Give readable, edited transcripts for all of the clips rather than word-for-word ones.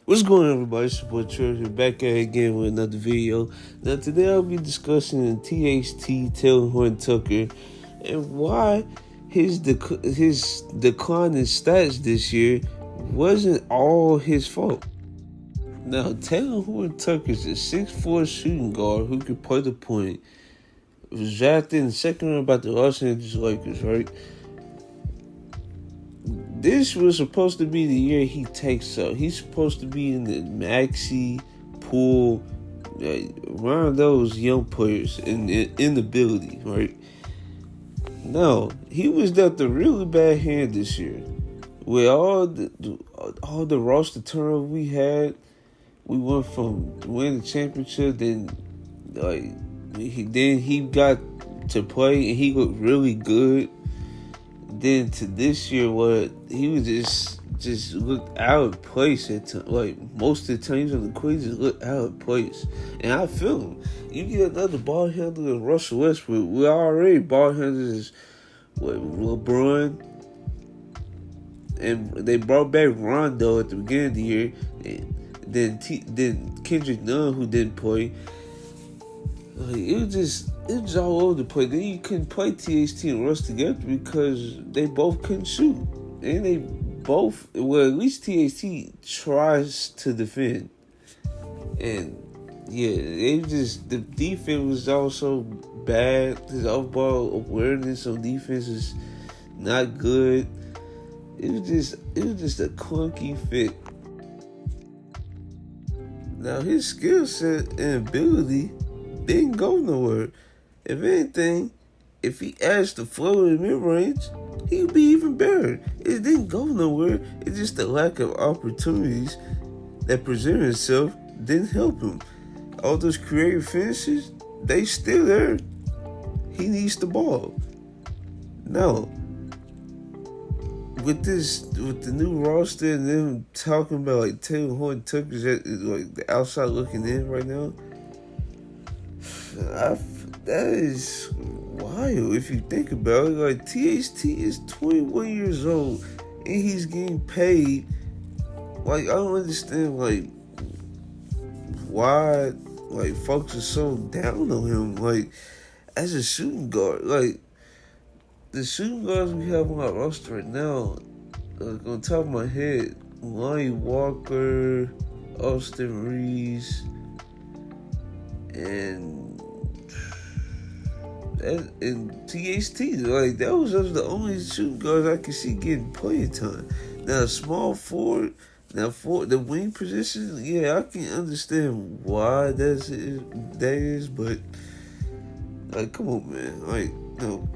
What's going on, everybody? It's your boy Treasure back at it again with another video. Now today I'll be discussing THT, Taylor Horn Tucker, and why his decline in stats this year wasn't all his fault. Now Taylor Horn Tucker is a 6'4" shooting guard who can play the point. Was drafted in the second round by the Los Angeles Lakers, right? This was supposed to be the year he takes up. He's supposed to be in the Maxey, Poole, around those young players in the ability, right? No, he was dealt a really bad hand this year. With all the roster turnover we had, we went from winning the championship, then he got to play and he looked really good. Then to this year, what he was just looked out of place at times. Like most of the times on the quiz, just looked out of place, and I feel him. You get another ball handler than Russell Westbrook. We're already ball handlers. LeBron, and they brought back Rondo at the beginning of the year. And then Kendrick Nunn, who didn't play. It was all over the place. Then you couldn't play THT and Russ together because they both couldn't shoot. And they both, well, at least THT tries to defend. And yeah, the defense was also bad. His off-ball awareness on defense is not good. It was just a clunky fit. Now his skill set and ability didn't go nowhere. If anything, if he adds the flow in mid-range, he'd be even better. It didn't go nowhere. It's just the lack of opportunities that presented itself didn't help him. All those creative finishes, they still there. He needs the ball. No. With the new roster and them talking about like Taylor Horn Tucker's like the outside looking in right now, that is wild if you think about it. Like THT is 21 years old and he's getting paid. Like I don't understand why folks are so down on him. Like as a shooting guard, like the shooting guards we have on our roster right now, like on top of my head, Lonnie Walker, Austin Reeves, and THT, like those are the only shooting guards I can see getting playing time. Now small forward, for the wing position, yeah, I can understand why that is, but like come on, man, like no.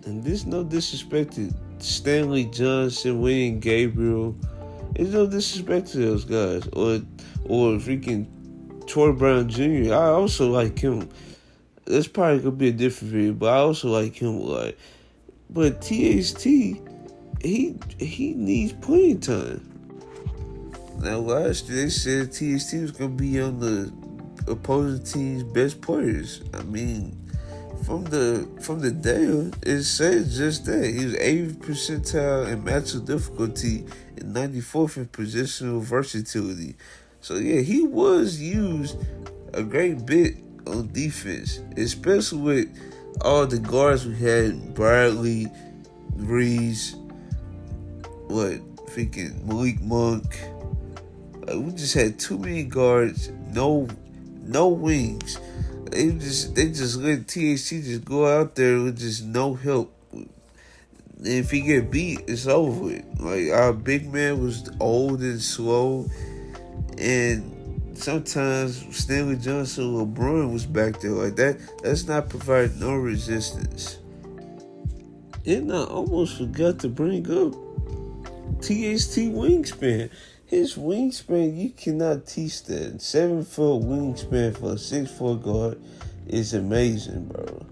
And this no disrespect to Stanley Johnson, Wayne Gabriel. There's no disrespect to those guys or freaking Troy Brown Jr. I also like him. That's probably gonna be a different video, but I also like him a lot. But THT, he needs playing time. Now last year they said THT was gonna be on the opposing team's best players. I mean, from the data, it says just that. He was 80th percentile in matchup difficulty and 94th in positional versatility. So yeah, he was used a great bit on defense, especially with all the guards we had: Bradley, Reeves, Malik Monk. We just had too many guards, no wings. They just let THT just go out there with just no help. And if he get beat, it's over with. Like our big man was old and slow, and sometimes Stanley Johnson or LeBron was back there like that. That's not providing no resistance. And I almost forgot to bring up THT wingspan. His wingspan, you cannot teach that. 7-foot wingspan for a 6'4" guard is amazing, bro.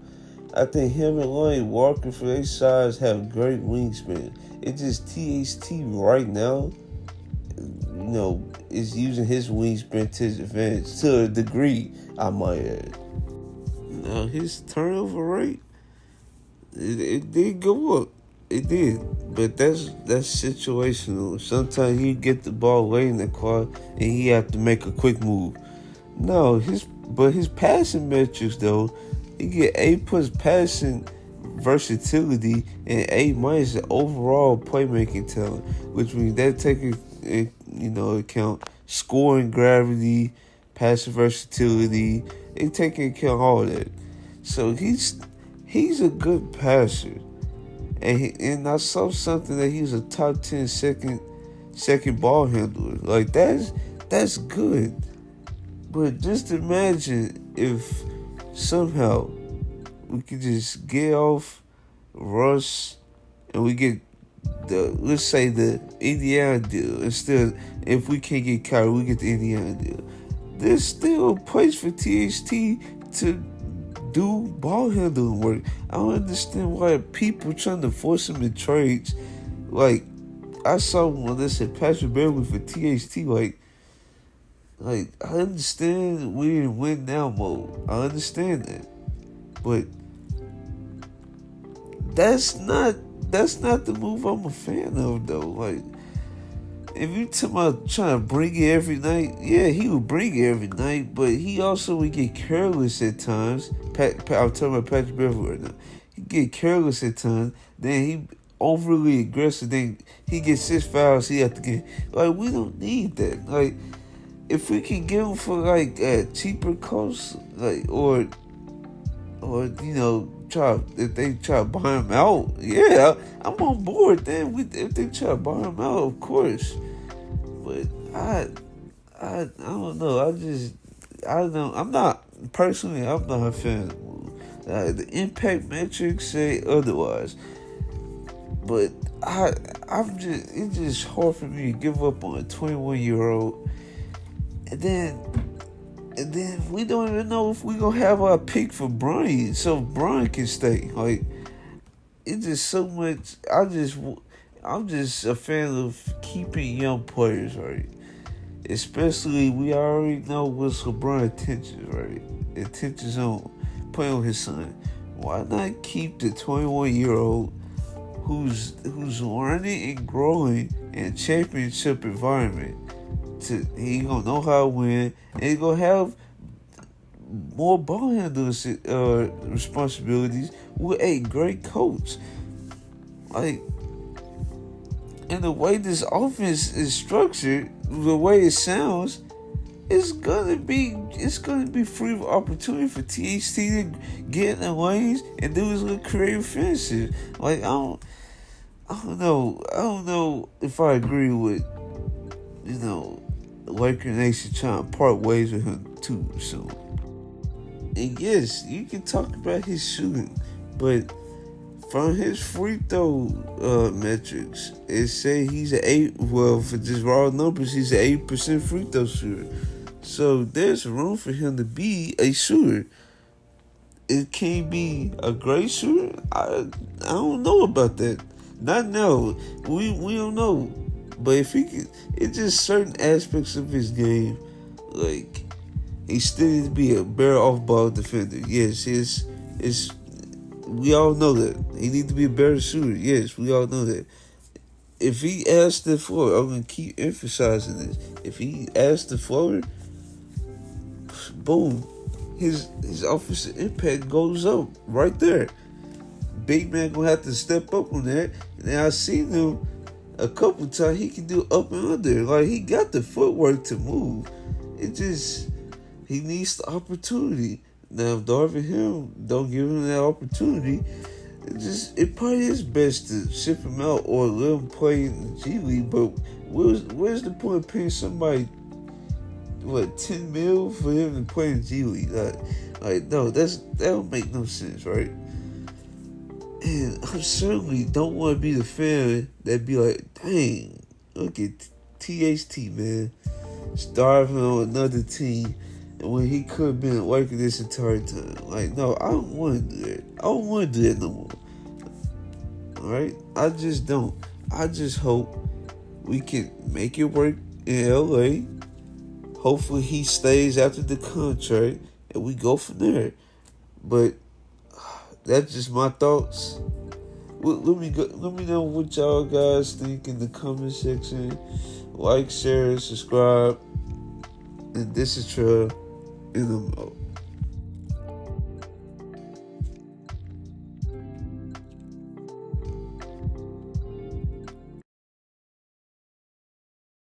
I think him and Lonnie Walker, for their size, have great wingspan. It's just THT right now, is using his wingspan to his advantage to a degree, I might add. Now his turnover rate, it did go up. It did, but that's situational. Sometimes he get the ball late in the car and he have to make a quick move. No, his passing metrics though, he get A+ passing versatility and A- overall playmaking talent, which means that taking account scoring gravity, passing versatility. They take into account all that. So he's a good passer. And I saw something that he's a top 10 second ball handler. Like that's good. But just imagine if somehow we could just get off Russ and we get let's say the Indiana deal. Instead, if we can't get Kyrie, we get the Indiana deal. There's still a place for THT to do ball handling work. I don't understand why people trying to force him in trades. Like, I saw when they said Patrick Beverly for THT. Like I understand we in win now mode. I understand that, but that's not the move I'm a fan of though. Like, if you talking about trying to bring it every night, yeah, he would bring it every night, but he also would get careless at times. I'm talking about Patrick Beverly right now. He get careless at times, then he overly aggressive, then he gets 6 fouls, he have to get, like, we don't need that. Like, if we can get him for like a cheaper cost, like, or if they try to buy him out, yeah, I'm on board. Then if they try to buy him out, of course. But I don't know. I'm not personally. I'm not a fan of the move. The impact metrics say otherwise. But it's just hard for me to give up on a 21-year-old, and then we don't even know if we gonna have our pick for Brian, so Brian can stay. Like, it's just so much. I'm just a fan of keeping young players, right? Especially, we already know what's LeBron's intentions, right? Intentions on playing with his son. Why not keep the 21-year-old who's learning and growing in a championship environment? He gonna know how to win, and he gonna have more ball handling responsibilities with a great coach. Like, and the way this offense is structured, the way it sounds, it's gonna be free of opportunity for THT to get in the lanes and do his little creative finishes. Like, I don't know if I agree with, Laker Nation trying to part ways with him too soon. And yes, you can talk about his shooting, but from his free throw metrics, it say he's an 8. Well, for just raw numbers, he's an 8% free throw shooter. So there's room for him to be a shooter. It can't be a great shooter. I don't know about that. Not now. We don't know. But if he could, it's just certain aspects of his game, like, he still needs to be a better off-ball defender. Yes, it's we all know that. He needs to be a better shooter. Yes, we all know that. If he asks the floor, I'm going to keep emphasizing this. If he asks the floor, boom, his offensive impact goes up right there. Big man going to have to step up on that. And I've seen him a couple times. He can do up and under. Like, he got the footwork to move. It just, he needs the opportunity. Now, if Darvin Ham don't give him that opportunity, it probably is best to ship him out or let him play in the G League. But where's the point of paying somebody, $10 million for him to play in the G League? Like no, that don't make no sense, right? And I certainly don't want to be the fan that be like, dang, look at THT, man, starving on another team, and when he could have been working this entire time. Like, no, I don't want to do that. I don't want to do that no more. Alright? I just don't. I just hope we can make it work in LA. Hopefully he stays after the contract and we go from there. But that's just my thoughts. Let me know what y'all guys think in the comment section. Like, share, subscribe. And this is Trey, and I'm out.